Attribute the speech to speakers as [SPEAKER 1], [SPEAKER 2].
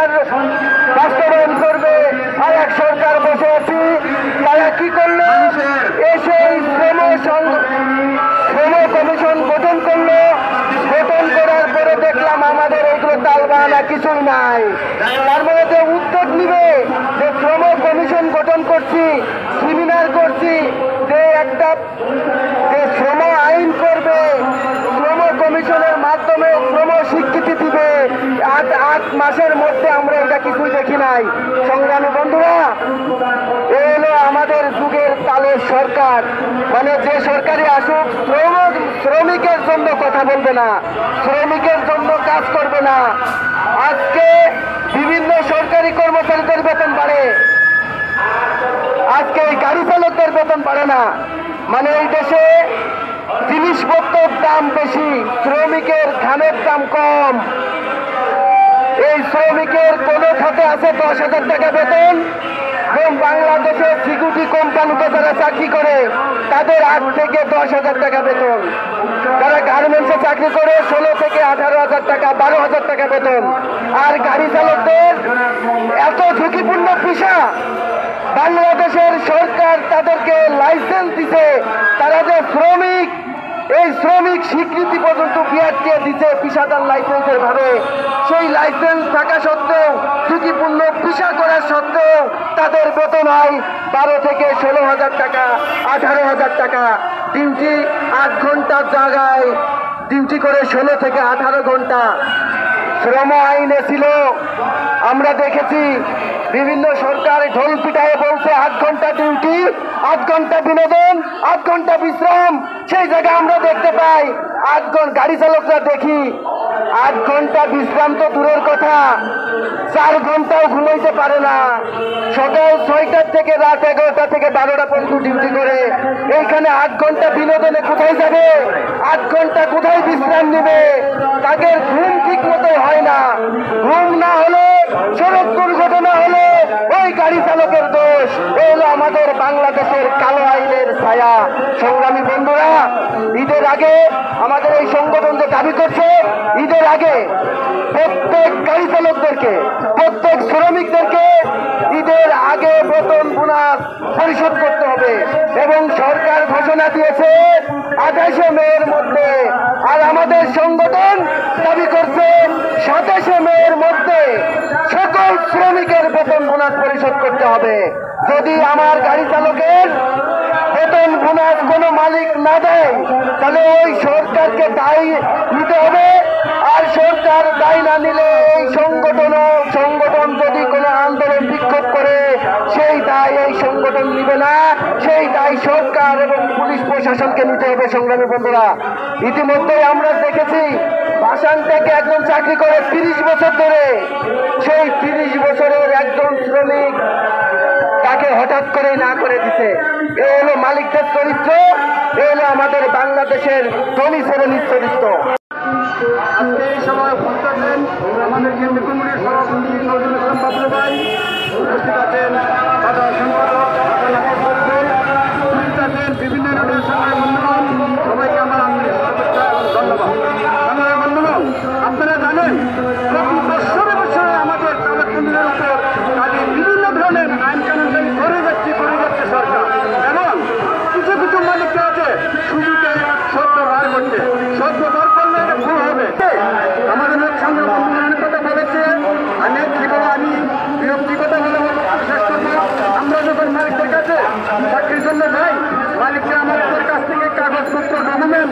[SPEAKER 1] সরকার বাস্তবায়ন করবে, আর এক সরকার বসে আছি। তারা কি করলো? এসে শ্রম কমিশন গঠন করলো। গঠন করার পরে দেখলাম আমাদের এইগুলো তালবাহানা কিছুই নাই। তার মানে যে উদ্যোগ নিবে, যে শ্রম কমিশন গঠন করছি, সেমিনার করছি, যে একটা যে শ্রম আইন করবে, শ্রম কমিশনের মাধ্যমে শ্রম স্বীকৃতি দিবে, ৮ মাসের মধ্যে আমরা এটা কিছুই দেখি নাই। সংগ্রামী বন্ধুরা, এই হলো আমাদের যুগের তালের সরকার। মানে যে সরকারি আসুক, শ্রমিকের জন্য কথা বলবে না, শ্রমিকের জন্য কাজ করবে না। আজকে বিভিন্ন সরকারি কর্মচারীদের বেতন বাড়ে, আজকে এই গাড়ি চালকদের বেতন বাড়ে না। মানে এই দেশে জিনিসপত্রের দাম বেশি, শ্রমিকের ঘামের দাম কম। এই শ্রমিকের কোন খাতে আছে 10,000 টাকা বেতন, এবং বাংলাদেশে সিকিউরিটি কোম্পানিতে যারা চাকরি করে তাদের 8 থেকে 10,000 টাকা বেতন। যারা গার্মেন্টসে চাকরি করে 16 থেকে 18,000 টাকা, 12,000 টাকা বেতন। আর গাড়ি চালকদের এত ঝুঁকিপূর্ণ পেশা, বাংলাদেশের সরকার তাদেরকে লাইসেন্স দিছে, তারা যে শ্রমিক, এই শ্রমিক স্বীকৃতি পর্যন্ত বিআরটিএ দিচ্ছে পেশাদার লাইসেন্সের ভাবে। সেই লাইসেন্স থাকা সত্ত্বেও, ঝুঁকিপূর্ণ পেশা করার সত্ত্বেও তাদের বেতন হয় 12 থেকে 16,000 টাকা, 18,000 টাকা। ডিউটি 8 ঘন্টার জায়গায় ডিউটি করে 16 থেকে 18 ঘন্টা। শ্রম আইনে ছিল, আমরা দেখেছি বিভিন্ন সরকার ঢোল পিটায় বলছে 8 ঘন্টা ডিউটি, 8 ঘন্টা বিনোদন, 8 ঘন্টা বিশ্রাম। সেই জায়গায় আমরা দেখতে পাই 8 ঘন্টা গাড়ি চালকরা দেখি 8 ঘন্টা বিশ্রাম তো দূরের কথা, 4 ঘন্টাও ঘুমাইতে পারে না। সকাল 6টার থেকে রাত 11টা থেকে 12টা পর্যন্ত ডিউটি করে। এইখানে 8 ঘন্টা বিনোদনে কোথায় যাবে? 8 ঘন্টা কোথায় বিশ্রাম নেবে? তাদের ঘুম ঠিক মতো হয় না। ঘুম না হলে, সড়ক দুর্ঘটনা হলে ওই গাড়ি চালকের দোষ। এই হলো আমাদের বাংলাদেশের কালো আইনের ছায়া। সংগ্রামী বন্ধুরা, ঈদের আগে আমাদের এই সংগঠন যে দাবি করছে, ঈদের আগে প্রত্যেক গাড়ি চালকদেরকে, প্রত্যেক শ্রমিকদেরকে ঈদের আগে বেতন বোনাস পরিশোধ করতে হবে। এবং সরকার ঘোষণা দিয়েছে 28শে মের মধ্যে, আর আমাদের সংগঠন দাবি করছে 27শে মের মধ্যে সকল শ্রমিকের বেতন বোনাস পরিশোধ করতে হবে। যদি আমার গাড়ি চালকের বেতন বোনাস কোনো মালিক না দেয়, তাহলে ওই সরকারকে দায়ী নিতে হবে। আর সরকার দায়ী না নিলে এই সংগঠন যদি কোনো আন্দোলন বিক্ষোভ করে, সেই দায় এই সংগঠন নিবে না, সেই দায় সরকার এবং পুলিশ প্রশাসনকে নিতে হবে। সংগ্রামী বন্ধুরা, ইতিমধ্যে আমরা দেখেছি ভাসান থেকে একজন চাকরি করে 30 বছর ধরে, সেই 30 বছরের একজন শ্রমিক তাকে হঠাৎ করে না করে দিছে। এ হলো মালিকদের চরিত্র, এ হলো আমাদের বাংলাদেশের ধনী শ্রেণীর চরিত্র। আজকে এই সময় উপস্থিত আছেন আমাদের কেন্দ্রীয় কমিটির সভাপতি নজরুল ইসলাম বাবলু ভাই, উপস্থিত আছেন সাধারণ সম্পাদক বিভিন্ন সবাইকে আমার ধন্যবাদ। বন্ধুগণ, আপনারা জানেন প্রতি বছরে বছরে আমাদের চালকদের উপর কাজে বিভিন্ন ধরনের আইন কানুন করে যাচ্ছে সরকার। এবং কিছু কিছু মালিকরা আছে সুযোগে সত্য বার করছে, সত্য বার করলে এটা ভুল হবে। আমাদের সঙ্গে অনেক কথা বলেছে, আমি বিরক্তিকতা বলে বিশ্বাস করবো। আমরা যখন মালিকদের কাছে চাকরির জন্য যাই, মালিকরা আমাদের কাছ থেকে কাগজপত্র ডকুমেন্ট